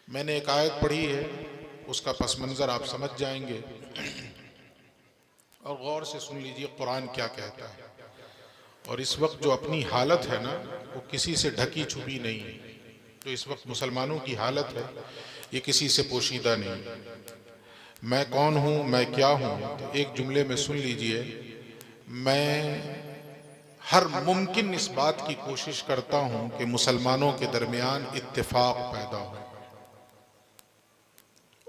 मैंने एक आयत पढ़ी है, उसका पस मंज़र आप समझ जाएंगे और गौर से सुन लीजिए कुरान क्या कहता है। और इस वक्त जो अपनी हालत है ना, वो किसी से ढकी छुपी नहीं है। जो इस वक्त मुसलमानों की हालत है, ये किसी से पोशीदा नहीं। मैं कौन हूँ, मैं क्या हूँ, तो एक जुमले में सुन लीजिए। मैं हर मुमकिन इस बात की कोशिश करता हूँ कि मुसलमानों के दरमियान इत्तेफाक पैदा हो,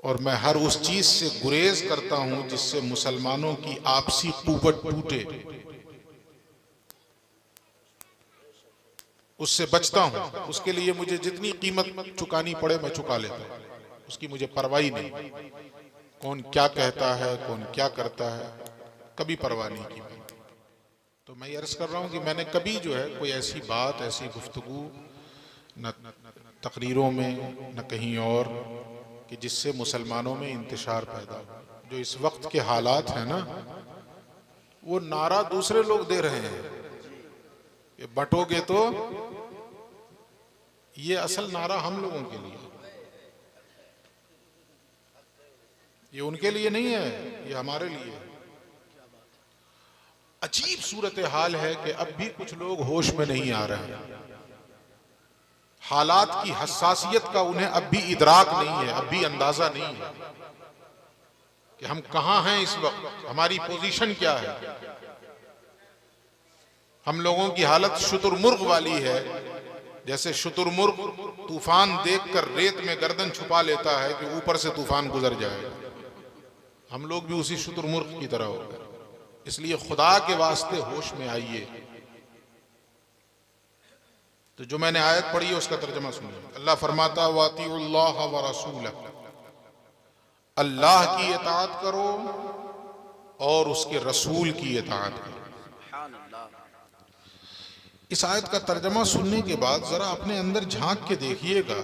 और मैं हर उस चीज से गुरेज करता हूं जिससे मुसलमानों की आपसी कुव्वत टूटे, उससे बचता हूं। उसके लिए मुझे जितनी कीमत चुकानी पड़े मैं चुका लेता हूं, उसकी मुझे परवाह ही नहीं। कौन क्या कहता है, कौन क्या करता है, कभी परवाह नहीं की। तो मैं अर्ज कर रहा हूं कि मैंने कभी जो है कोई ऐसी बात, ऐसी गुफ्तगू न तकरीरों में न कहीं और कि जिससे मुसलमानों में इंतशार पैदा हो। जो इस वक्त के हालात हैं ना, वो नारा दूसरे लोग दे रहे हैं कि बंटोगे तो, ये असल नारा हम लोगों के लिए, ये उनके लिए नहीं है, ये हमारे लिए है। अजीब सूरत हाल है कि अब भी कुछ लोग होश में नहीं आ रहे हैं। हालात की हसासियत का उन्हें अब भी इदराक नहीं है, अब भी अंदाजा नहीं है कि हम कहां हैं इस वक्त, हमारी पोजीशन क्या है। हम लोगों की हालत शुतुरमुर्ग वाली है। जैसे शुतुरमुर्ग तूफान देखकर रेत में गर्दन छुपा लेता है कि ऊपर से तूफान गुजर जाएगा, हम लोग भी उसी शुतुरमुर्ग की तरह हो गए। इसलिए खुदा के वास्ते होश में आइए। तो जो मैंने आयत पढ़ी है उसका तर्जमा सुनिए। अल्लाह फरमाता वातिउल्लाह व रसूलह, अल्लाह की इताअत करो और उसके रसूल की इताअत करो। इस आयत का तर्जमा सुनने के बाद जरा अपने अंदर झांक के देखिएगा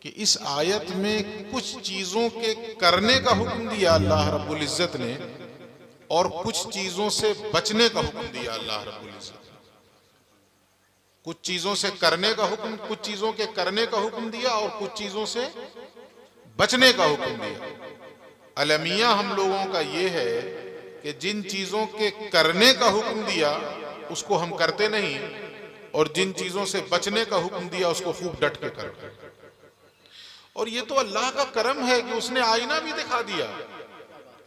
कि इस आयत में कुछ चीजों के करने का हुक्म दिया अल्लाह रब्बुल इज्जत ने, और कुछ चीजों से बचने का हुक्म दिया अल्लाह रब्बुल इज्जत ने। कुछ चीजों से करने का हुक्म, कुछ चीजों के करने का हुक्म दिया, और कुछ चीजों से बचने का हुक्म दिया। अलमिया हम लोगों का ये है कि जिन चीजों के करने का हुक्म दिया उसको हम करते नहीं, और जिन चीजों से बचने का हुक्म दिया उसको खूब डट के करते। और ये तो अल्लाह का करम है कि उसने आईना भी दिखा दिया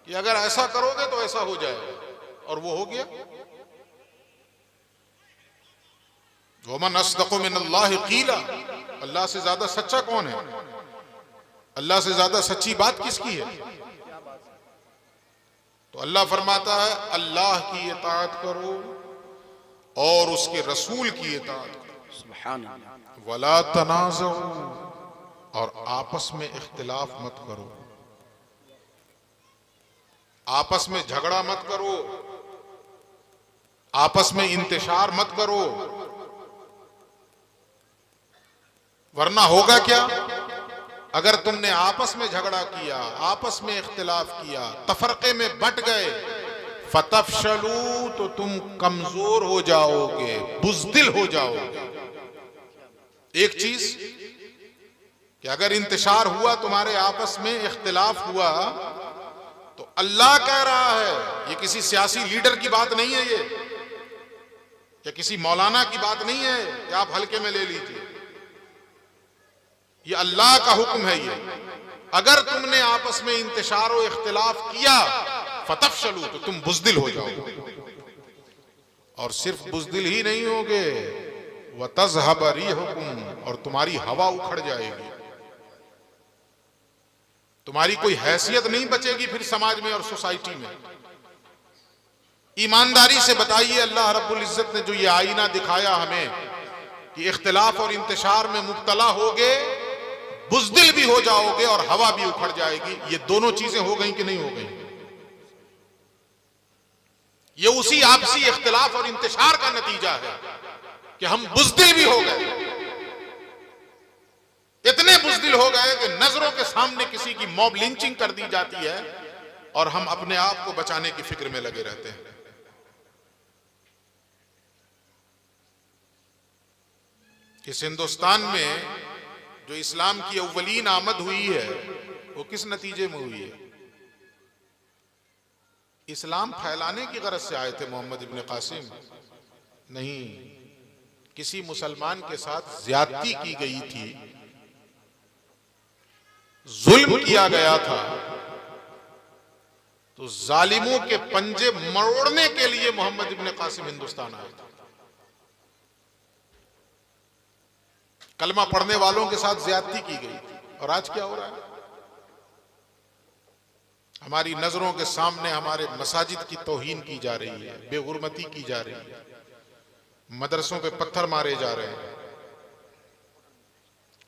कि अगर ऐसा करोगे तो ऐसा हो जाएगा, और वो हो गया। वमन अस्दक़ु मिनल्लाहि क़ीला, अल्लाह से ज्यादा सच्चा कौन है, अल्लाह से ज्यादा सच्ची बात किसकी है। तो अल्लाह फरमाता है अल्लाह की इताअत करो और उसके रसूल की इताअत करो। सुभान अल्लाह। वला तनाज़उ, और आपस में इख्तिलाफ मत करो, आपस में झगड़ा मत करो, आपस में इंतशार मत करो, वरना होगा क्या। अगर तुमने आपस में झगड़ा किया, आपस में इख्तिलाफ किया, तफरके में बट गए, फतफशलू, तो तुम कमजोर हो जाओगे, बुज़दिल हो जाओगे। एक चीज कि अगर इंतशार हुआ, तुम्हारे आपस में इख्तिलाफ हुआ, तो अल्लाह कह रहा है, ये किसी सियासी लीडर की बात नहीं है, ये या किसी मौलाना की बात नहीं है कि आप हल्के में ले लीजिए। ये अल्लाह का हुक्म है। ये अगर तुमने आपस में इंतशार और इख्तिलाफ किया, फतफशलू, तो तुम बुज़दिल हो जाओगे। और सिर्फ बुज़दिल ही नहीं होगे, वतज़हब रिहुकुम, और तुम्हारी हवा उखड़ जाएगी, तुम्हारी कोई हैसियत नहीं बचेगी फिर समाज में और सोसाइटी में। ईमानदारी से बताइए, अल्लाह रब्बुल इज्जत ने जो ये आईना दिखाया हमें कि इख्तिलाफ और इंतशार में मुब्तला होगे, बुज़दिल भी हो जाओगे और हवा भी उखड़ जाएगी, ये दोनों चीजें हो गई कि नहीं हो गई। ये उसी आपसी इख्तिलाफ और इंतशार का नतीजा है कि हम बुज़दिल भी हो गए, इतने बुज़दिल हो गए कि नजरों के सामने किसी की मॉब लिंचिंग कर दी जाती है और हम अपने आप को बचाने की फिक्र में लगे रहते हैं। इस हिंदुस्तान में जो इस्लाम की अव्वलीन आमद हुई है वो किस नतीजे में हुई है? इस्लाम फैलाने की गरज से आए थे मोहम्मद इब्न कासिम? नहीं, किसी मुसलमान के साथ ज्यादती की गई थी, जुल्म किया गया था, तो जालिमों के पंजे मरोड़ने के लिए मोहम्मद इब्न कासिम हिंदुस्तान आए थे। कलमा पढ़ने वालों के साथ ज्यादती की गई थी। और आज क्या हो रहा है? हमारी नजरों के सामने हमारे मसाजिद की तौहीन की जा रही है, बेगुरमती की जा रही है, मदरसों पे पत्थर मारे जा रहे हैं,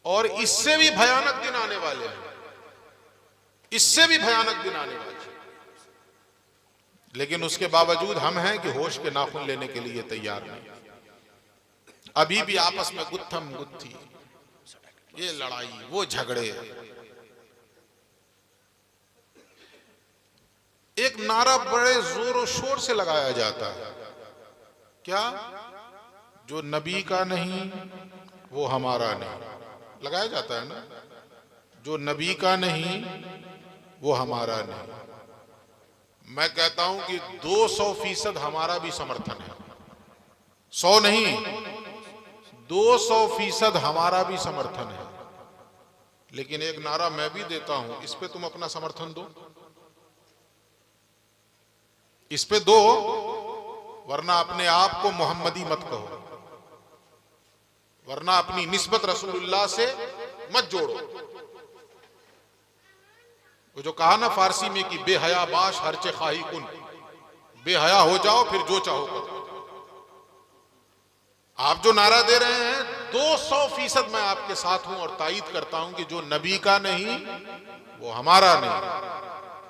और इससे भी भयानक दिन आने वाले हैं, इससे भी भयानक दिन आने वाले हैं। लेकिन उसके बावजूद हम हैं कि होश के नाखून लेने के लिए तैयार नहीं। अभी भी आपस में गुत्थम गुत्थी, ये लड़ाई, वो झगड़े। एक नारा बड़े जोर शोर से लगाया जाता है, क्या? जो नबी का नहीं वो हमारा नहीं। लगाया जाता है ना, जो नबी का नहीं वो हमारा नहीं। मैं कहता हूं कि 200% हमारा भी समर्थन है। 100 नहीं, 200% हमारा भी समर्थन है। लेकिन एक नारा मैं भी देता हूं, इस पे तुम अपना समर्थन दो, इस पे दो, वरना अपने आप को मोहम्मदी मत कहो, वरना अपनी निस्बत रसूलुल्लाह से मत जोड़ो। वो जो कहा ना फारसी में कि बेहया बाश हरचे खाही कुन, बेहया हो जाओ फिर जो चाहो करो। आप जो नारा दे रहे हैं 200% मैं आपके साथ हूं और तायीद करता हूं कि जो नबी का नहीं वो हमारा नहीं।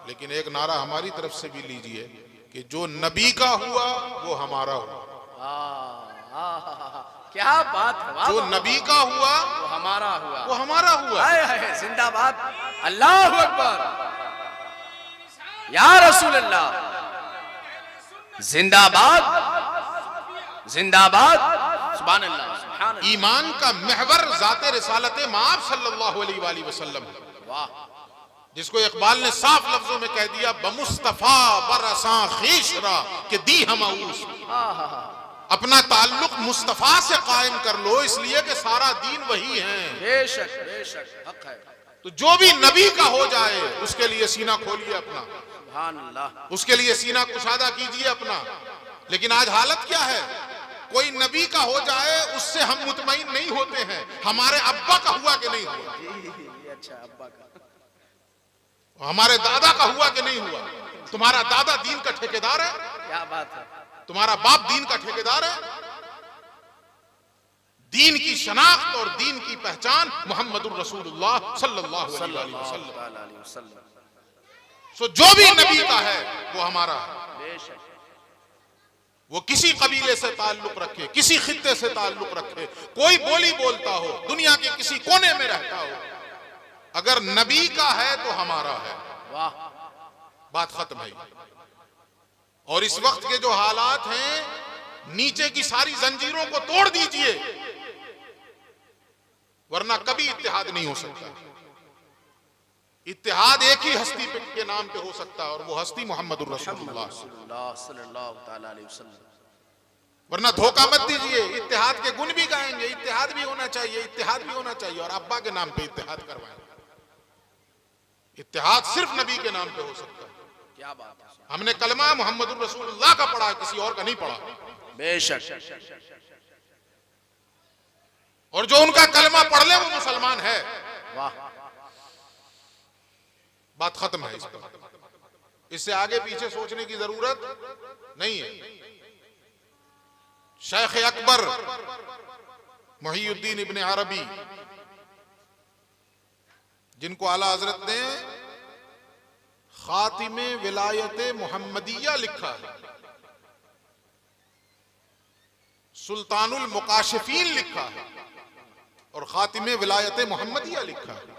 लेकिन एक नारा हमारी तरफ से भी लीजिए कि जो नबी का हुआ वो हमारा हुआ। क्या बात है, जो नबी का हुआ वो हमारा हुआ, वो हमारा हुआ। जिंदाबाद, अल्लाहु अकबर, या रसूल अल्लाह, जिंदाबाद जिंदाबाद, सुभान अल्लाह, सुभान अल्लाह। ईमान का महवर ज़ाते रिसालत माब सल्लल्लाहु अलैहि वसल्लम, वाह, जिसको इकबाल ने साफ लफ्जों में कह दिया, बमुस्तफा बरसा खीशरा के दी हम अपना ताल्लुक मुस्तफा से कायम कर लो, इसलिए कि सारा दीन वही है। बेशक बेशक हक है। तो जो भी नबी का हो जाए उसके लिए सीना खोलिए अपना, सुभान अल्लाह, उसके लिए सीना कुशादा कीजिए अपना। लेकिन आज हालत क्या है? कोई नबी का हो जाए उससे हम मुतमईन नहीं होते हैं, हमारे अब्बा का हुआ कि नहीं हुआ, अच्छा अब्बा का, हमारे दादा का हुआ कि नहीं हुआ। तुम्हारा दादा दीन का ठेकेदार है, क्या बात है, तुम्हारा बाप दीन का ठेकेदार है। दीन की शनाख्त और दीन की पहचान मोहम्मदुर रसूलुल्लाह सल्लल्लाहु अलैहि वसल्लम। सो जो भी नबी का है वो हमारा है। बेशक, वो किसी कबीले से ताल्लुक रखे, किसी खित्ते से ताल्लुक रखे, कोई बोली बोलता हो, दुनिया के किसी कोने में रहता हो, अगर नबी का है तो हमारा है। वाह, बात खत्म है। और इस वक्त के जो हालात हैं, नीचे की सारी जंजीरों को तोड़ दीजिए, वरना कभी इत्तेहाद नहीं हो सकता। इत्तेहाद एक ही हस्ती के नाम पे हो सकता है और वो हस्ती मोहम्मदुर रसूलुल्लाह सल्लल्लाहु अलैहि वसल्लम। वरना धोखा मत दीजिए। इत्तेहाद के गुण भी गाएंगे, इत्तेहाद भी होना चाहिए, इत्तेहाद भी होना चाहिए, और अब्बा के नाम पे इत्तेहाद करवाएंगे। इत्तेहाद सिर्फ नबी के नाम पे हो सकता है। क्या बात है, हमने कलमा मोहम्मदुर रसूलुल्लाह का पढ़ा, किसी और का नहीं पढ़ा। बेशक, और जो उनका कलमा पढ़ ले वो मुसलमान है। वाह, बात खत्म है इस पर। इससे आगे पीछे सोचने की जरूरत नहीं है। शेख अकबर मुहीउद्दीन इब्न अरबी, जिनको आला हजरत ने खातिमे विलायत मुहम्मदिया लिखा है, सुल्तानुल मुकाशिफीन लिखा है और खातिमे विलायत मुहम्मदिया लिखा है।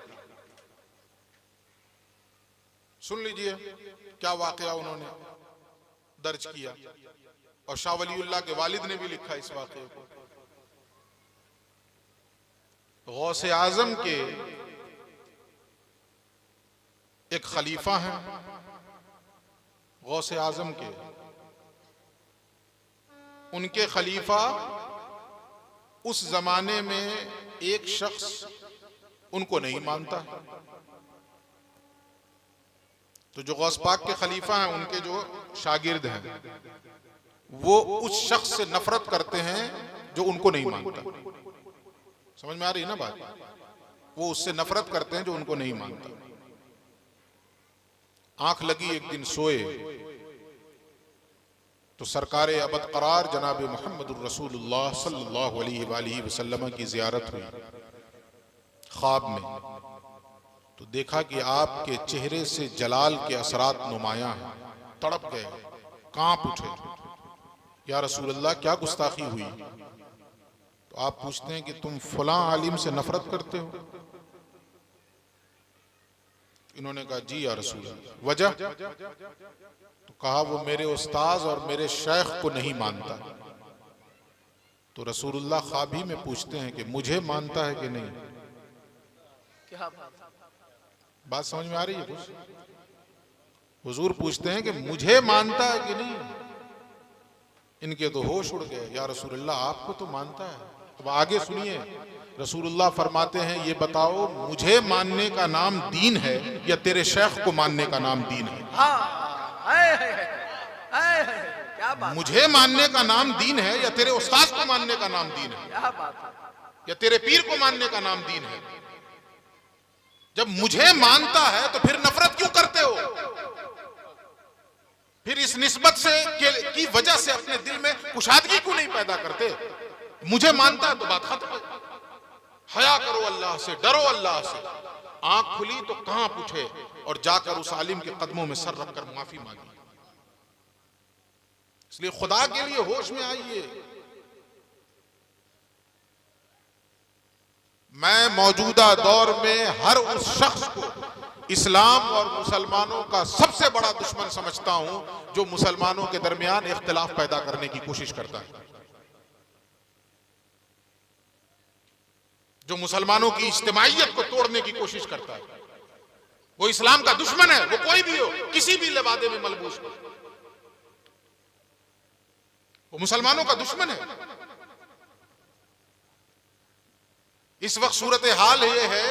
सुन लीजिए क्या वाकया उन्होंने दर्ज किया, और शाह वलीउल्लाह के वालिद ने भी लिखा इस वाकये को। गौसे आजम के एक खलीफा हैं, गौसे आजम के, उनके खलीफा उस जमाने में एक शख्स उनको नहीं मानता। तो जो गौस पाक के खलीफा हैं, उनके जो शागिर्द हैं, वो उस शख्स से नफरत करते हैं जो उनको नहीं मानता। समझ में आ रही है ना बात? वो उससे नफरत करते हैं जो उनको नहीं मानता। आंख लगी एक दिन सोए तो सरकारे अबद करार जनाब मोहम्मदुर रसूलुल्लाह सल्लल्लाहु अलैहि वसल्लम की जियारत हुई ख्वाब में। तो देखा कि आपके चेहरे से जलाल के असरात नुमायां हैं। तड़प गए, कांप उठे, या रसूलल्लाह क्या गुस्ताखी हुई? तो आप पूछते हैं कि तुम फलां आलिम से नफरत करते हो? इन्होंने कहा जी या रसूलल्लाह। वजह? तो कहा वो मेरे उस्ताद और मेरे शेख को नहीं मानता। तो रसूलुल्लाह ख्वाब ही में पूछते हैं कि मुझे मानता है कि नहीं? क्या बात समझ में आ रही है कुछ? हुजूर पूछते हैं कि मुझे मानता है कि नहीं? इनके तो होश उड़ गए। या रसूलुल्लाह आपको तो मानता है। अब आगे सुनिए, रसूलुल्लाह फरमाते हैं ये बताओ मुझे मानने का नाम दीन है या तेरे शेख को मानने का नाम दीन है? क्या बात? मुझे मानने का नाम दीन है या तेरे उस्ताद को मानने का नाम दीन है? क्या बात है? या तेरे पीर को मानने का नाम दीन है? जब मुझे मानता है तो फिर नफरत क्यों करते हो? फिर इस निस्बत से की वजह से अपने दिल में कुशादगी क्यों नहीं पैदा करते? मुझे मानता है तो बात खत्म है। हया करो अल्लाह से, डरो अल्लाह से। आंख खुली तो कहां पूछे और जाकर उस आलिम के कदमों में सर रखकर माफी मांगी। इसलिए खुदा के लिए होश में आइए। मैं मौजूदा दौर में हर उस शख्स को इस्लाम और मुसलमानों का सबसे बड़ा दुश्मन समझता हूं जो मुसलमानों के दरमियान इख्तिलाफ पैदा करने की कोशिश करता है, जो मुसलमानों की इज्तिमाइयत को तोड़ने की कोशिश करता है। वो इस्लाम का दुश्मन है, वो कोई भी हो, किसी भी लिबादे में मलबूस हो, वो मुसलमानों का दुश्मन है। इस वक्त सूरत हाल ये है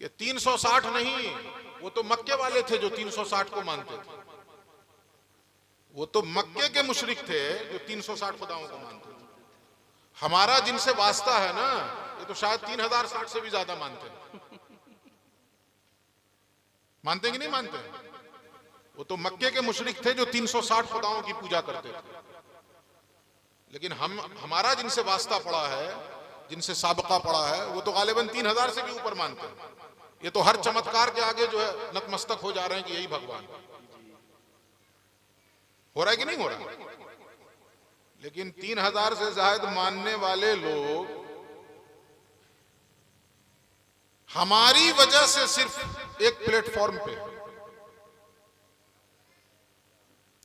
कि 360 नहीं, वो तो मक्के वाले थे जो 360 को मानते थे। वो तो मक्के के मुशरिक थे जो 360 खुदाओं को मानते थे। हमारा जिनसे वास्ता है ना, ये तो शायद 3060 से भी ज्यादा मानते हैं। मानते कि नहीं मानते? वो तो मक्के के मुशरिक थे जो 360 खुदाओं की पूजा करते थे। लेकिन हमारा जिनसे वास्ता पड़ा है, जिनसे साबका पड़ा है, वो तो गालिबन 3000 से भी ऊपर मानते हैं। ये तो हर चमत्कार के आगे जो है नतमस्तक हो जा रहे हैं कि यही भगवान हो रहा है कि नहीं हो रहा? लेकिन 3000 से ज्यादा मानने वाले लोग हमारी वजह से सिर्फ एक प्लेटफॉर्म पे,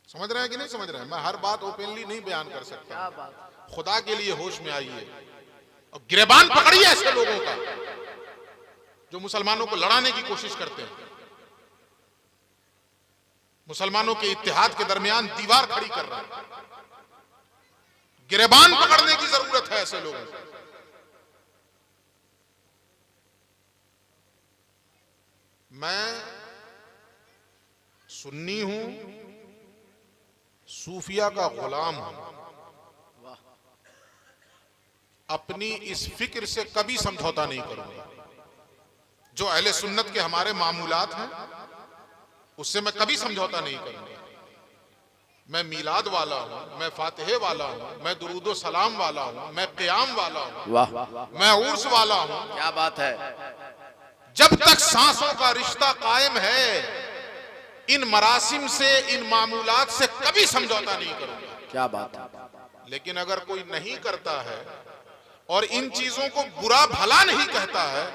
समझ रहे हैं कि नहीं समझ रहे हैं? मैं हर बात ओपनली नहीं बयान कर सकता। खुदा के लिए होश में आइए और गिरबान पकड़िए ऐसे लोगों का जो मुसलमानों को लड़ाने की कोशिश करते हैं, मुसलमानों के इत्तेहाद के दरमियान दीवार खड़ी कर रहा है। गिरबान पकड़ने की जरूरत है ऐसे लोगों को। मैं सुन्नी हूं, सूफिया का गुलाम हूं। अपनी इस फिक्र से कभी समझौता नहीं करूंगा। जो अहले सुन्नत के हमारे मामूलात हैं उससे मैं कभी समझौता नहीं करूंगा। मैं मीलाद वाला हूं, मैं फातिहे वाला हूं, मैं दुरूदो सलाम वाला हूं, मैं क़याम वाला हूं, वाह, मैं उर्स वाला हूं। क्या बात है? जब तक सांसों का रिश्ता कायम है, इन मरासिम से, इन मामूलात से कभी समझौता नहीं करूंगा। क्या बात है? लेकिन अगर कोई नहीं करता है और इन चीजों को बुरा भला नहीं कहता है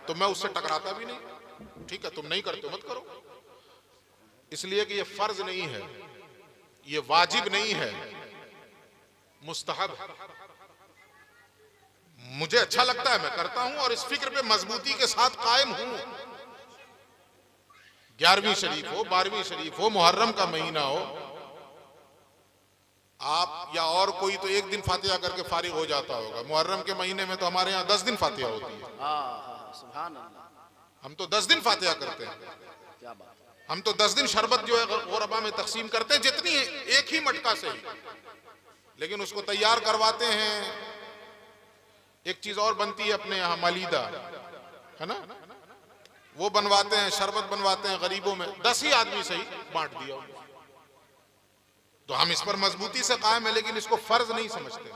तो मैं उससे टकराता भी नहीं। ठीक है, तुम नहीं करते मत करो, इसलिए कि ये फर्ज नहीं है, ये वाजिब नहीं है, मुस्तहब है। मुझे अच्छा लगता है, मैं करता हूं और इस फिक्र पे मजबूती के साथ कायम हूं। 11वीं शरीफ हो, 12वीं शरीफ हो, मुहर्रम का महीना हो, आप या और कोई तो एक दिन फातिहा करके फारिग हो जाता होगा। मुहर्रम के महीने में तो हमारे यहाँ 10 दिन फातिहा होती है। सुभान अल्लाह। हम तो 10 दिन फातिहा करते हैं। क्या बात है। हम तो 10 दिन शरबत जो है गुरबा में तकसीम करते हैं, जितनी एक ही मटका से ही, लेकिन उसको तैयार करवाते हैं। एक चीज और बनती है अपने यहाँ, मलीदा है ना, वो बनवाते हैं, शरबत बनवाते हैं गरीबों में। 10 ही आदमी से ही बांट दिया। तो हम इस पर मजबूती से कायम है, लेकिन इसको फर्ज नहीं समझते,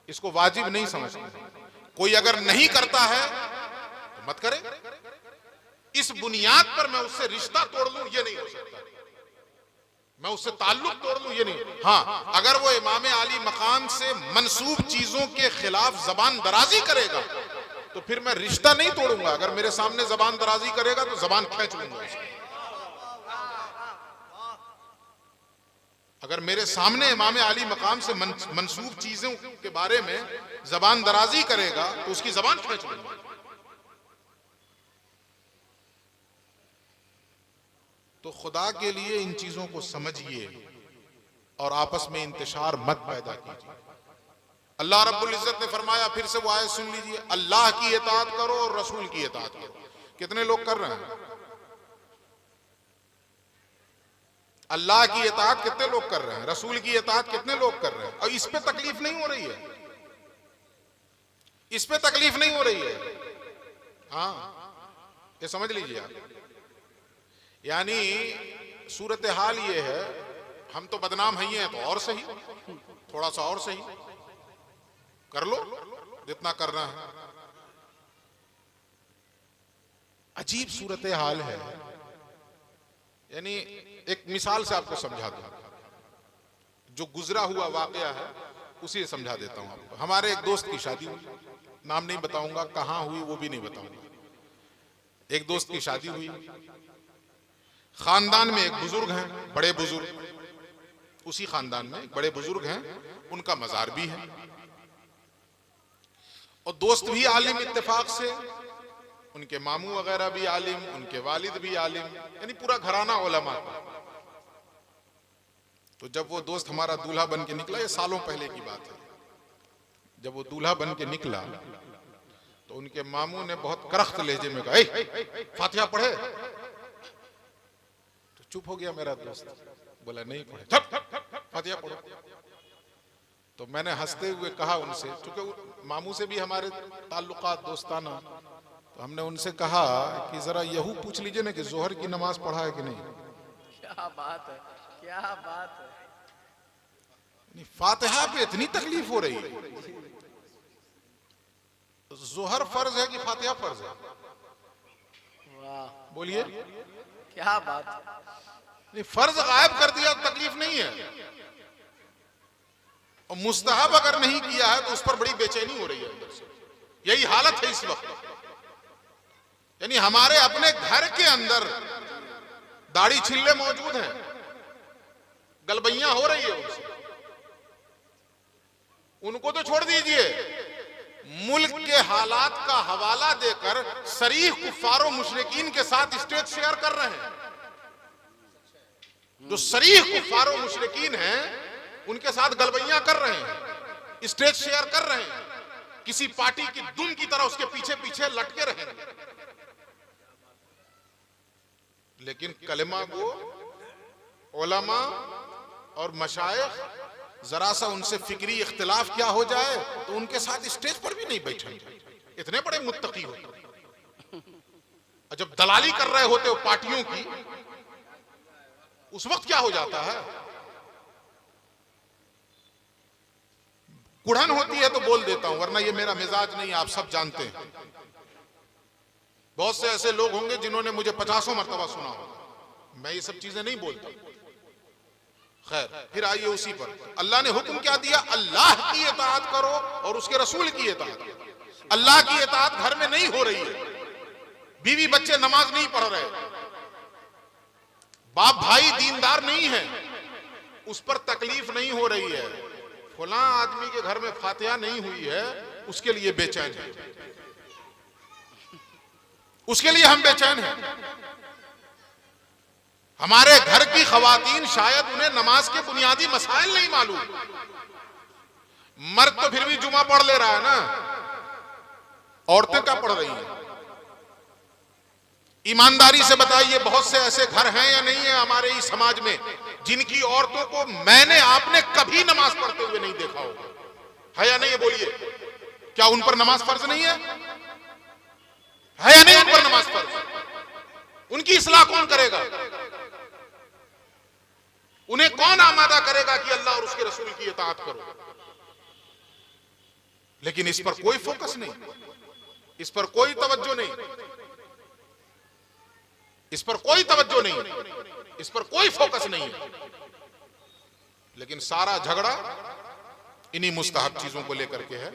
इसको वाजिब नहीं समझते। कोई अगर नहीं करता है तो मत करे। इस बुनियाद पर मैं उससे रिश्ता तोड़ लूं, ये नहीं हो सकता। मैं उससे ताल्लुक तोड़ लूं, ये नहीं। हाँ, अगर वो इमाम आली मकाम से मंसूब चीजों के खिलाफ जबान दराजी करेगा तो फिर मैं रिश्ता नहीं तोड़ूंगा। अगर मेरे सामने जबान दराजी करेगा तो जबान खींच लूंगा उसकी। अगर मेरे सामने इमाम आली मकाम से मंसूब चीजों के बारे में जबान दराजी करेगा तो उसकी जबान खींच लूंगा। तो खुदा के लिए इन चीजों को समझिए और आपस में इंतशार मत पैदा कीजिए। अल्लाह रब्बुल इज्जत ने फरमाया, फिर से वो आयत सुन लीजिए, अल्लाह की इताअत करो और रसूल की इताअत करो। कितने लोग कर रहे हैं? अल्लाह की इताअत कितने लोग कर रहे हैं? रसूल की इताअत कितने लोग कर रहे हैं? और इस पे तकलीफ नहीं हो रही है, इस पे तकलीफ नहीं हो रही है। हाँ, ये समझ लीजिए आप। यानी सूरत हाल ये है, हम तो बदनाम हैं तो और सही, थोड़ा सा और सही कर लो जितना करना है। अजीब सूरत हाल है। यानी एक मिसाल से आपको समझा दूं, जो गुजरा हुआ वाकया है उसी से समझा देता हूं आपको। हमारे एक दोस्त की शादी हुई, नाम नहीं बताऊंगा, कहां हुई वो भी नहीं बताऊंगा। एक दोस्त की शादी हुई, खानदान में एक बुजुर्ग हैं, बड़े बुजुर्ग, उसी खानदान में बड़े बुजुर्ग हैं, उनका मजार भी है और दोस्त भी आलिम इत्तेफाक से, उनके मामू वगैरह भी आलिम, उनके वालिद भी आलिम, यानी पूरा घराना उलमा का। तो जब वो दोस्त हमारा दूल्हा बन के निकला, ये सालों पहले की बात है, जब वो दूल्हा बन के निकला तो उनके मामू ने बहुत करख्त लहजे में कहा, फातिहा पढ़े। तो चुप हो गया मेरा दोस्त, बोला नहीं पढ़े, फातिहा पढ़ो। तो मैंने हंसते हुए कहा उनसे, क्योंकि मामू से भी हमारे ताल्लुकात दोस्ताना, तो हमने उनसे कहा कि जरा यहू पूछ लीजिए ना कि जोहर की नमाज पढ़ा है कि नहीं। क्या बात है, क्या बात है। फातिहा पे इतनी तकलीफ हो रही है। जोहर फर्ज है कि फातिहा फर्ज है? वाह, बोलिए। क्या बात है। नहीं, फर्ज गायब कर दिया तो तकलीफ नहीं है, और मुस्तहब अगर नहीं किया है तो उस पर बड़ी बेचैनी हो रही है अंदर से। यही हालत है इस वक्त। यानी हमारे अपने घर के अंदर दाढ़ी छिल्ले मौजूद हैं, गलबैयां हो रही है उनसे। उनको तो छोड़ दीजिए, मुल्क के हालात का हवाला देकर शरीफ कुफ्फारों मुशरिकीन के साथ स्टेज शेयर कर रहे हैं। जो शरीफ कुफ्फारों मुशरिकीन हैं उनके साथ गलबैयां कर रहे हैं, स्टेज शेयर कर रहे हैं, किसी पार्टी की दुम की तरह उसके पीछे पीछे लटके रहे। लेकिन कलमा को उलमा और मशाइख जरा सा उनसे फिक्री इख्तिलाफ क्या हो जाए तो उनके साथ स्टेज पर भी नहीं बैठेंगे। इतने बड़े मुत्तकी होते, और जब दलाली कर रहे होते हो पार्टियों की, उस वक्त क्या हो जाता है? कुढ़न होती है तो बोल देता हूं, वरना ये मेरा मिजाज नहीं, आप सब जानते हैं। बहुत से ऐसे लोग होंगे जिन्होंने मुझे 50 मरतबा सुना होगा, मैं ये सब चीजें नहीं बोलता। खैर, फिर आइए उसी पर। अल्लाह ने हुक्म क्या दिया? अल्लाह की इताअत करो और उसके रसूल की इताअत करो। अल्लाह की इताअत घर में नहीं हो रही है, बीवी बच्चे नमाज नहीं पढ़ रहे, बाप भाई दीनदार नहीं है, उस पर तकलीफ नहीं हो रही है। फलां आदमी के घर में फातिहा नहीं हुई है उसके लिए बेचैन है, उसके लिए हम बेचैन हैं। हमारे घर की खवातीन शायद उन्हें नमाज के बुनियादी मसाइल नहीं मालूम, मर्द तो फिर भी जुमा पढ़ ले रहा है ना, औरतें क्या पढ़ रही हैं? ईमानदारी से बताइए, बहुत से ऐसे घर हैं या नहीं है हमारे इस समाज में जिनकी औरतों को मैंने आपने कभी नमाज पढ़ते हुए नहीं देखा होगा? है या नहीं है? बोलिए, क्या उन पर नमाज फर्ज नहीं है? है या नहीं उन पर नमाज फर्ज? उनकी इस्लाह कौन करेगा? उन्हें कौन आमादा करेगा कि अल्लाह और उसके रसूल की इताअत करो? लेकिन इस पर कोई फोकस नहीं, इस पर कोई तवज्जो नहीं, इस पर कोई तवज्जो नहीं, इस पर कोई फोकस नहीं है। लेकिन सारा झगड़ा इन्हीं मुस्तहब चीजों को लेकर के है।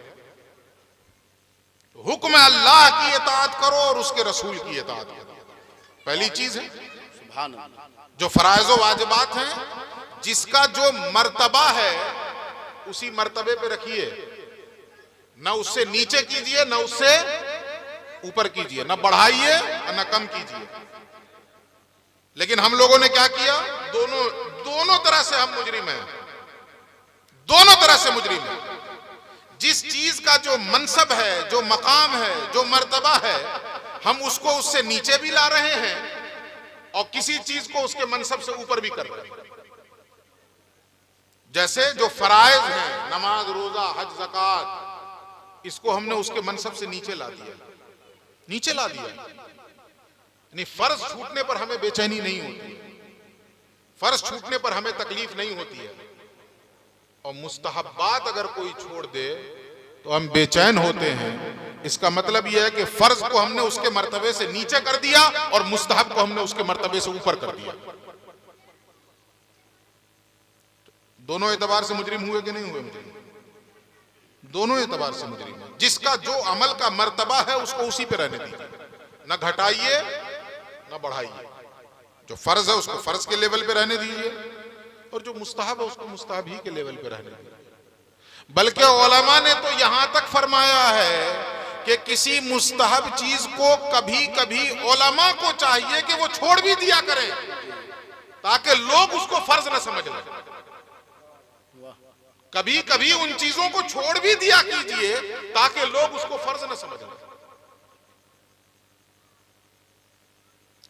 तो हुक्म अल्लाह की इताअत करो और उसके रसूल की इताअत करो, पहली चीज है। सुभान अल्लाह। जो फराइज व वाजिबात हैं, जिसका जो मर्तबा है उसी मर्तबे पे रखिए, ना उससे नीचे कीजिए ना उससे ऊपर कीजिए, ना बढ़ाइए और ना कम कीजिए। लेकिन हम लोगों ने क्या किया? दोनों तरह से हम मुजरिम हैं, दोनों तरह से मुजरिम हैं। जिस चीज का जो मनसब है, जो मकाम है, जो मर्तबा है, हम उसको उससे नीचे भी ला रहे हैं और किसी चीज को उसके मनसब से ऊपर भी कर रहे हैं। जैसे जो फराइज हैं, नमाज, रोजा, हज, ज़कात, इसको हमने उसके मनसब से नीचे ला दिया, नीचे ला दिया। यानी फर्ज छूटने पर हमें बेचैनी नहीं होती, फर्ज छूटने पर हमें तकलीफ नहीं होती है, और मुस्तहब्बात अगर कोई छोड़ दे तो हम बेचैन होते हैं। इसका मतलब यह है कि फर्ज को हमने उसके मर्तबे से नीचे कर दिया और मुस्तहब को हमने उसके मर्तबे से ऊपर कर दिया। दोनों एतबार से मुजरिम हुए कि नहीं हुए? मुजरिम दोनों एतबार से मुजरिम है। जिसका जो अमल का मर्तबा है उसको उसी पे रहने दीजिए, ना घटाइए ना बढ़ाइए। जो फर्ज है उसको फर्ज के लेवल पे रहने दीजिए और जो मुस्तहब है उसको मुस्तहब ही के लेवल पे रहने दीजिए। बल्कि उलमा ने तो यहां तक फरमाया है कि किसी मुस्तहब चीज को कभी कभी उलमा को चाहिए कि वो छोड़ भी दिया करें ताकि लोग उसको फर्ज न समझ लें। कभी कभी उन चीजों को छोड़ भी दिया कीजिए ताकि लोग उसको फर्ज न समझ लें।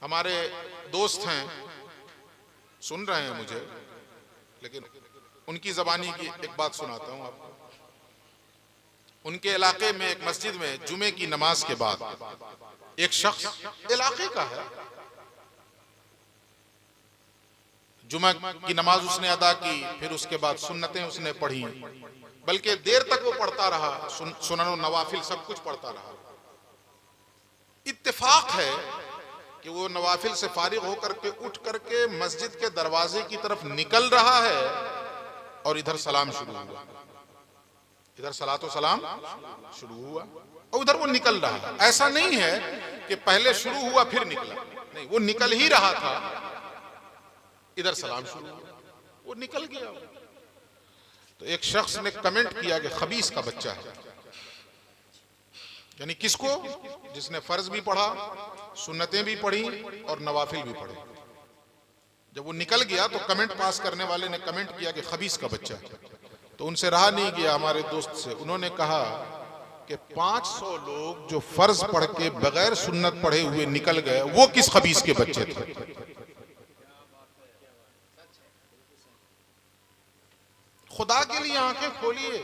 हमारे दोस्त हैं, सुन रहे हैं मुझे, लेकिन उनकी जबानी की एक बात सुनाता हूं आपको। उनके इलाके में एक मस्जिद में जुमे की नमाज के बाद एक शख्स इलाके का है, जुमा की नमाज उसने अदा की, फिर उसके बाद सुन्नतें उसने पढ़ी, बल्कि देर तक वो पढ़ता रहा, सुनन नवाफिल सब कुछ पढ़ता रहा। इत्तेफाक है कि वो नवाफिल से फारिग होकर के उठ करके मस्जिद के दरवाजे की तरफ निकल रहा है और इधर सलाम शुरू हुआ, इधर सलातो सलाम शुरू हुआ और उधर वो निकल रहा है। ऐसा नहीं है कि पहले शुरू हुआ फिर निकला, नहीं, वो निकल ही रहा था, इधर सलाम शुरू हुआ, वो निकल गया। तो एक शख्स ने कमेंट किया कि खबीस का बच्चा है। यानी किसको? जिसने फर्ज भी पढ़ा, सुन्नतें भी पढ़ी और नवाफिल भी पढ़े। जब वो निकल गया तो कमेंट पास करने वाले ने कमेंट किया कि खबीस का बच्चा है। तो उनसे रहा नहीं गया हमारे दोस्त से, उन्होंने कहा कि 500 लोग जो फर्ज पढ़ के बगैर सुन्नत पढ़े हुए निकल गए, वो किस खबीस के बच्चे थे? खुदा के लिए आंखें खोलिए,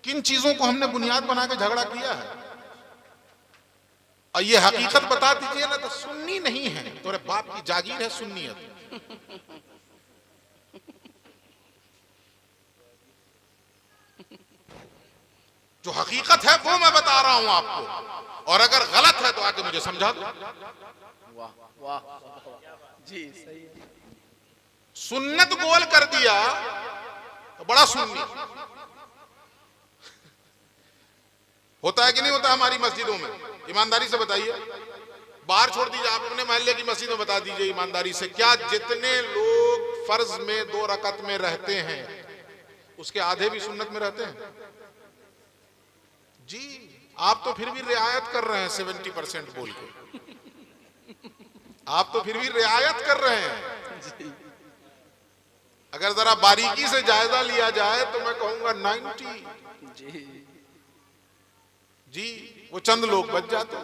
किन चीजों को हमने बुनियाद बना के झगड़ा किया है। और ये हकीकत बता दीजिए ना, तो सुन्नी नहीं है, तुम्हारे बाप की जागीर है सुन्नियत। जो हकीकत है वो मैं बता रहा हूं आपको, और अगर गलत है तो आके मुझे समझा दो। वाह वाह जी, सही है। सुन्नत गोल कर दिया तो बड़ा सुन्नी होता है कि नहीं होता हमारी मस्जिदों में? ईमानदारी से बताइए, बाहर छोड़ दीजिए, आप अपने मोहल्ले की मस्जिद में बता दीजिए ईमानदारी से, क्या जितने लोग फर्ज में 2 रकत में रहते हैं उसके आधे भी सुन्नत में रहते हैं? जी आप तो फिर भी रियायत कर रहे हैं 70% बोल के, आप तो फिर भी रियायत कर रहे हैं। अगर जरा बारीकी से जायजा लिया जाए तो मैं कहूंगा 90 जी वो चंद लोग बच जाते,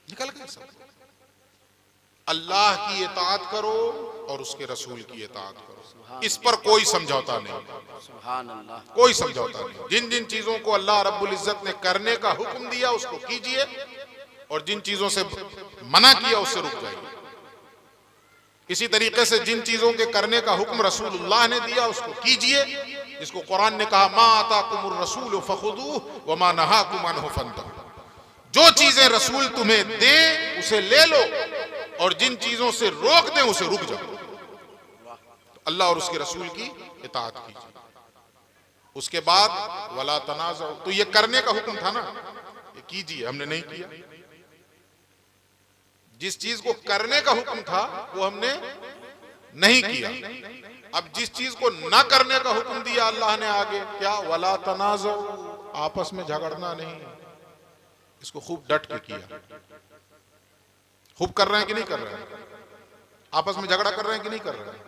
निकल गए सब। अल्लाह की इताअत करो और उसके रसूल की इताअत करो, इस पर कोई समझौता नहीं, सुभान अल्लाह, कोई समझौता नहीं। जिन जिन चीजों को अल्लाह रब्बुल इज्जत ने करने का हुक्म दिया उसको कीजिए, और जिन चीजों से मना किया उससे रुक जाइए। इसी तरीके से जिन चीजों के करने का हुक्म रसूलुल्लाह ने दिया उसको कीजिए, जिसको कुरान ने कहा मा आताकुमुर रसूल फखुदूह व मा नहाकुम अन्हु फंतहू। जो चीजें रसूल तुम्हें दे उसे ले लो, और जिन चीजों से रोक दें उसे रुक जाओ। तो अल्लाह और उसके रसूल की इताअत कीजिए। उसके बाद वला तनाज़उ, तो ये करने का हुक्म था ना, ये कीजिए, हमने नहीं किया। जिस चीज को करने का हुक्म था वो हमने नहीं किया। अब जिस चीज को ना करने का हुक्म दिया अल्लाह ने आगे क्या, वला तनाज़उ, आपस में झगड़ना नहीं। इसको खूब डट के किया। खूब कर रहे हैं कि नहीं कर रहे हैं, आपस में झगड़ा कर रहे हैं कि नहीं कर रहे हैं,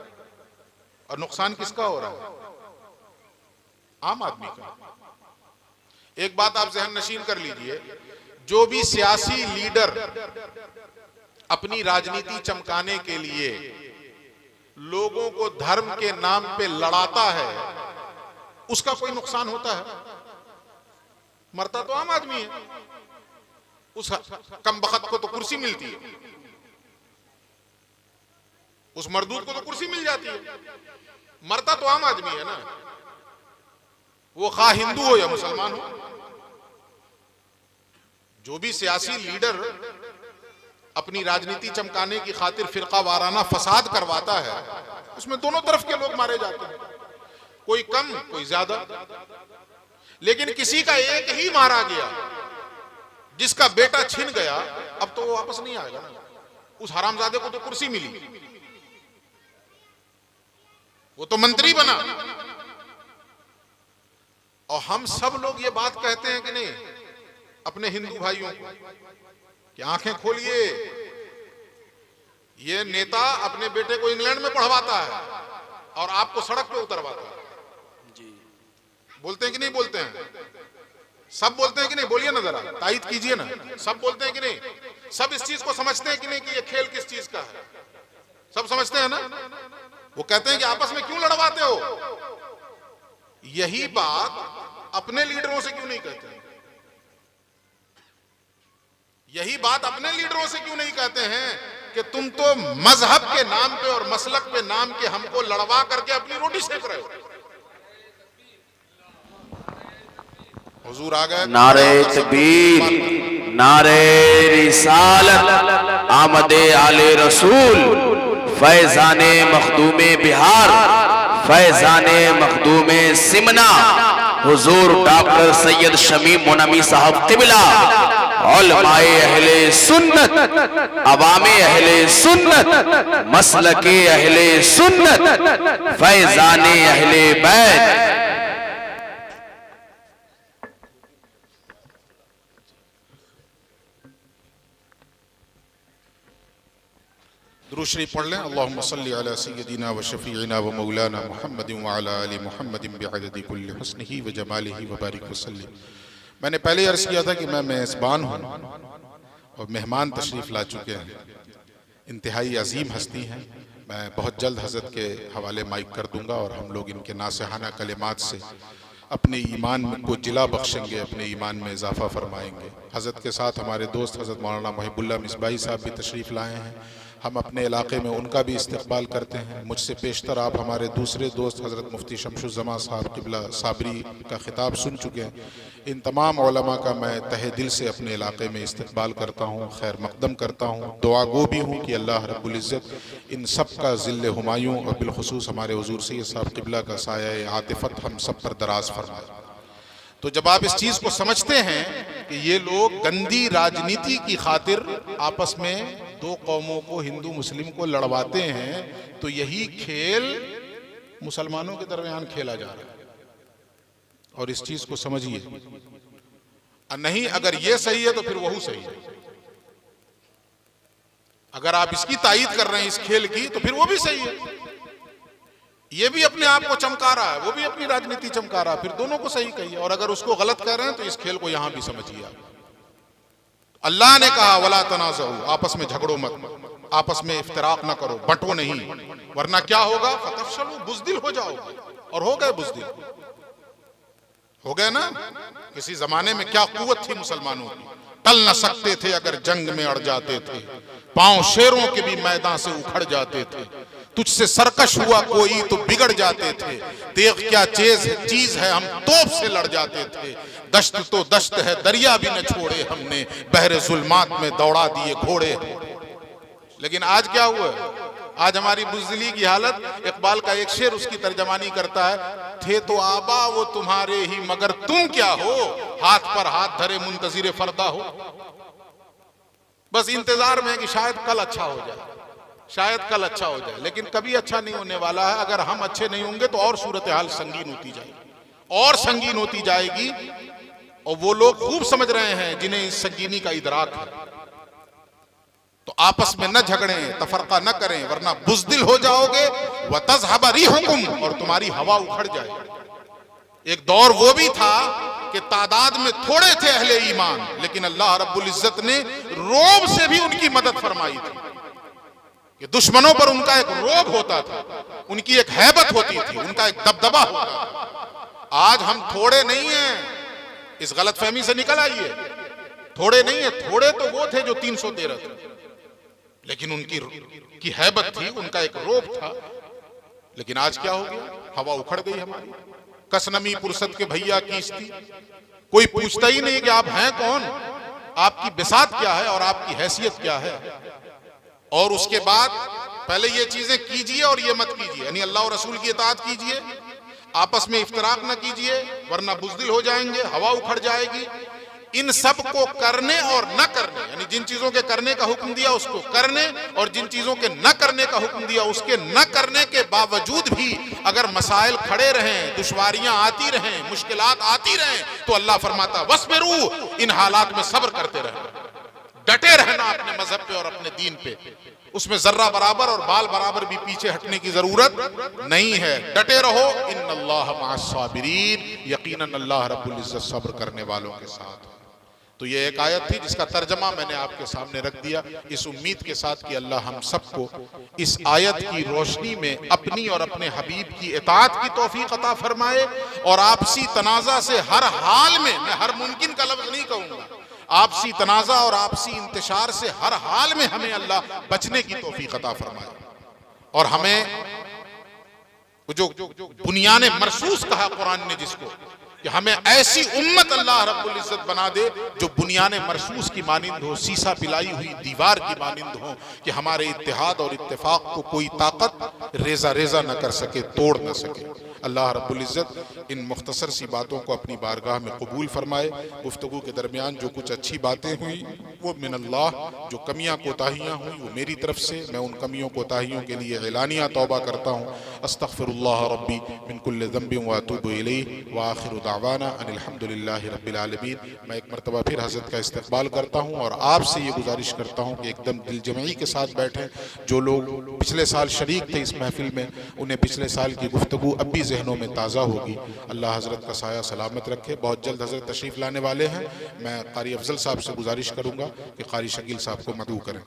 और नुकसान किसका हो रहा है, आम आदमी का। एक बात आप जहन नशीन कर लीजिए, जो भी सियासी लीडर अपनी राजनीति चमकाने के लिए लोगों को धर्म के नाम पे लड़ाता है, उसका कोई नुकसान होता है? मरता तो आम आदमी है, उस कम बखत को तो कुर्सी मिलती है, उस मरदूद को तो कुर्सी मिल जाती है। मरता तो आम आदमी है ना, वो खा हिंदू हो या मुसलमान हो। जो भी सियासी लीडर अपनी राजनीति चमकाने की खातिर फिरका वाराना फसाद करवाता है, उसमें दोनों तरफ के लोग मारे जाते हैं, कोई कम कोई ज्यादा। लेकिन किसी का एक ही मारा गया, जिसका बेटा छिन गया, अब तो वो वापस नहीं आएगा ना। उस हरामजादे को तो कुर्सी मिली, वो तो मंत्री बना। और हम सब लोग ये बात कहते हैं कि नहीं अपने हिंदू भाइयों को कि आंखें खोलिए, ये नेता अपने बेटे को इंग्लैंड में पढ़वाता है और आपको सड़क पे उतरवाता है। जी बोलते हैं कि नहीं बोलते हैं? सब बोलते हैं कि नहीं? बोलिए ना, जरा तायीद कीजिए ना। सब बोलते हैं कि नहीं? सब इस चीज को समझते हैं कि नहीं कि ये खेल किस चीज का है? सब समझते हैं ना? वो कहते हैं कि आपस में क्यों लड़वाते हो? यही बात अपने लीडरों से क्यों नहीं कहते? यही बात अपने लीडरों से क्यों नहीं कहते हैं कि तुम तो मजहब के नाम पे और मसलक पे नाम के हमको लड़वा करके अपनी रोटी सेक रहे हो? हुजूर आ गए। नारे तकबीर, नारे रिसालत, आमदे आले रसूल, फैजाने मखदूमे बिहार, फैजाने मखदूमे सिमना, हुजूर डॉक्टर सैयद शमीम मुनवी साहब क़िबला, उलमाए अहले सुन्नत, अवामे अहले सुन्नत, मसलके अहले सुन्नत, फैजाने अहले बैत। दुरूद शरीफ पढ़ लें। अल्लाहुम्मा सल्ली अला सय्यदिना व शफीइना व मौलाना मुहम्मदिन व अला आलि मुहम्मदिन बिअददि कुल्लि हुस्निही व जमालिही व बारिक वसल्लिम। मैंने पहले अर्ज़ किया था कि मैं मेज़बान हूँ और मेहमान तशरीफ़ ला चुके हैं, इंतहाई अजीम हस्ती हैं। मैं बहुत जल्द हज़रत के हवाले माइक कर दूँगा और हम लोग इनके नासिहाना कलिमात से अपने ईमान को जिला बख्शेंगे, अपने ईमान में इजाफ़ा फरमाएंगे। हज़रत के साथ हमारे दोस्त हज़रत मौलाना मुहिबुल्लाह मिसबाही साहब भी तशरीफ़ लाए हैं। हम अपने इलाके में उनका भी इस्तकबाल करते हैं। मुझसे पेशतर आप हमारे दूसरे दोस्त हज़रत मुफ्ती शमशुज़्ज़मा साहब क़िबला साबरी का ख़िताब सुन चुके हैं। इन तमाम उलमा का मैं तहे दिल से अपने इलाके में इस्तकबाल करता हूँ, खैर मक़दम करता हूँ, दुआ गो भी हूँ कि अल्लाह रब्बुल इज़्ज़त इन सब का ज़िल्ले हुमायूं और बिलखुसूस हमारे हुज़ूर सैयद साहब क़िबला का साया आतिफ़त हम सब पर दराज फरमाए। तो जब आप इस चीज़ को समझते हैं कि ये लोग गंदी राजनीति की खातिर आपस में दो कौमों को, हिंदू मुस्लिम को लड़वाते हैं, तो यही खेल मुसलमानों के दरमियान खेला जा रहा है। और इस चीज को समझिए। नहीं, अगर ये सही है तो फिर वही सही है। अगर आप इसकी तायीद कर रहे हैं इस खेल की, तो फिर वो भी सही है। ये भी अपने आप को चमका रहा है, वो भी अपनी राजनीति चमका रहा है, फिर दोनों को सही कहिए। और अगर उसको गलत कर रहे हैं तो इस खेल को यहां भी समझिए आप। अल्लाह ने कहा वला तनाज़उ, आपस में झगड़ो मत, आपस में इफ्तिराक ना करो, बंटो नहीं, वरना क्या होगा, फतफशलू, बुज़दिल हो जाओगे। और हो गए बुज़दिल, हो गए ना। किसी जमाने में क्या कुव्वत थी मुसलमानों की, टल न सकते थे अगर जंग में अड़ जाते थे, पांव शेरों के भी मैदान से उखड़ जाते थे, तुझसे सरकश हुआ कोई तो बिगड़ जाते थे, देख क्या चीज है हम तोप से लड़ जाते थे, दश्त तो दश्त है दरिया भी न छोड़े हमने, बहरे जुल्मात में दौड़ा दिए घोड़े। लेकिन आज क्या हुआ, आज हमारी बुज़दिली की हालत, इकबाल का एक शेर उसकी तर्जमानी करता है, थे तो आबा वो तुम्हारे ही मगर तुम क्या हो, हाथ पर हाथ धरे मुंतज़िर फरदा हो। बस इंतजार में है कि शायद कल अच्छा हो जाए, शायद कल अच्छा हो जाए, लेकिन कभी अच्छा नहीं होने वाला है। अगर हम अच्छे नहीं होंगे तो और सूरत हाल संगीन होती जाएगी, और संगीन होती जाएगी। और वो लोग खूब समझ रहे हैं जिन्हें इस संगीनी का इदराक है। तो आपस में न झगड़ें, तफरका न करें, वरना बुज़दिल हो जाओगे, व तज़हब रिहुकुम, और तुम्हारी हवा उखड़ जाएगी। एक दौर वो भी था कि तादाद में थोड़े थे अहले ईमान, लेकिन अल्लाह रब्बुल इज्जत ने रोब से भी उनकी मदद फरमाई थी कि दुश्मनों पर उनका एक रोब होता था, उनकी एक हैबत होती थी, उनका एक दबदबा होता था। आज हम थोड़े नहीं हैं, इस गलतफहमी से निकल आइए। थोड़े नहीं है, थोड़े तो वो थे जो 313 थे, लेकिन उनकी हैबत थी, उनका एक रोब था। लेकिन आज क्या हो गया, हवा उखड़ गई हमारी। कसनमी पुरसत के भैया कीस्ती, कोई पूछता ही नहीं कि आप हैं कौन, आपकी बिसात क्या है और आपकी हैसियत क्या है। और उसके बाद पहले ये चीजें कीजिए और ये मत कीजिए, यानी अल्लाह और रसूल की इताअत कीजिए, आपस में इफ्तिराक न कीजिए, वरना बुज़दिल हो जाएंगे, हवा उखड़ जाएगी। इन सब को करने और न करने, यानी जिन चीजों के करने का हुक्म दिया उसको करने, और जिन चीजों के न करने का हुक्म दिया उसके न करने के बावजूद भी अगर मसाइल खड़े रहें, दुश्वारियां आती रहें, मुश्किलात आती रहें, तो अल्लाह फरमाता वस्बिरू, इन हालात में सब्र करते रहें, डटे रहना अपने मजहब पे और अपने दीन पे। उसमें जर्रा बराबर और बाल बराबर भी पीछे हटने की जरूरत नहीं है, डटे रहो। इन्नल्लाह मअस-साबिरीन, यकीनन अल्लाह रब्बुल इज्जत सब्र करने वालों के साथ। तो ये एक आयत थी जिसका तर्जमा मैंने आपके सामने रख दिया, इस उम्मीद के साथ कि अल्लाह हम सबको इस आयत की रोशनी में अपनी और अपने हबीब की इताअत की तौफीक अता फरमाए, और आपसी तनाज़ा से हर हाल में, मैं हर मुमकिन का लफ्ज़ नहीं कहूँगा, आपसी तनाज़ा और आपसी इंतशार से हर हाल में हमें अल्लाह बचने की तौफीक अता फरमाए। और हमें जो बुनियाने मरसूस कहा कुरान ने जिसको, कि हमें ऐसी उम्मत अल्लाह रब्बुल इज्जत बना दे जो बुनियाने मरसूस की मानिंद हो, सीसा पिलाई हुई दीवार की मानिंद हो, कि हमारे इत्तेहाद और इत्तेफाक को कोई ताकत रेजा रेजा न कर सके, तोड़ न सके। अल्लाह रब्बुल इज्जत इन मुख्तसर सी बातों को अपनी बारगाह में कबूल फरमाए। गुफ्तगू के दरमियान जो कुछ अच्छी बातें हुई वो मिन अल्लाह, जो कमियाँ कोताहियाँ हुई वो मेरी तरफ से, मैं उन कमियों कोताहियों के लिए एलानिया तौबा करता हूँ। अस्तग़फिरुल्लाह रब्बी मिन कुल्लि ज़ंबिन व अतूबु इलैहि व आखिरु दावाना अनिल हम्दुलिल्लाहि रब्बिल आलमीन। मैं एक मरतबा फिर हज़रत का इस्तक़बाल करता हूँ और आपसे ये गुजारिश करता हूँ कि एकदम दिलजमई के साथ बैठें। जो लोग पिछले साल शरीक थे इस महफिल में, उन्हें पिछले साल की गुफ्तगू अब भी जहनों में ताज़ा होगी। अल्लाह हज़रत का साया सलामत रखे। बहुत जल्द हज़रत तशरीफ़ लाने वाले हैं। मैं कारी अफजल साहब से गुजारिश करूँगा कि कारी शकील साहब को मदऊ करें।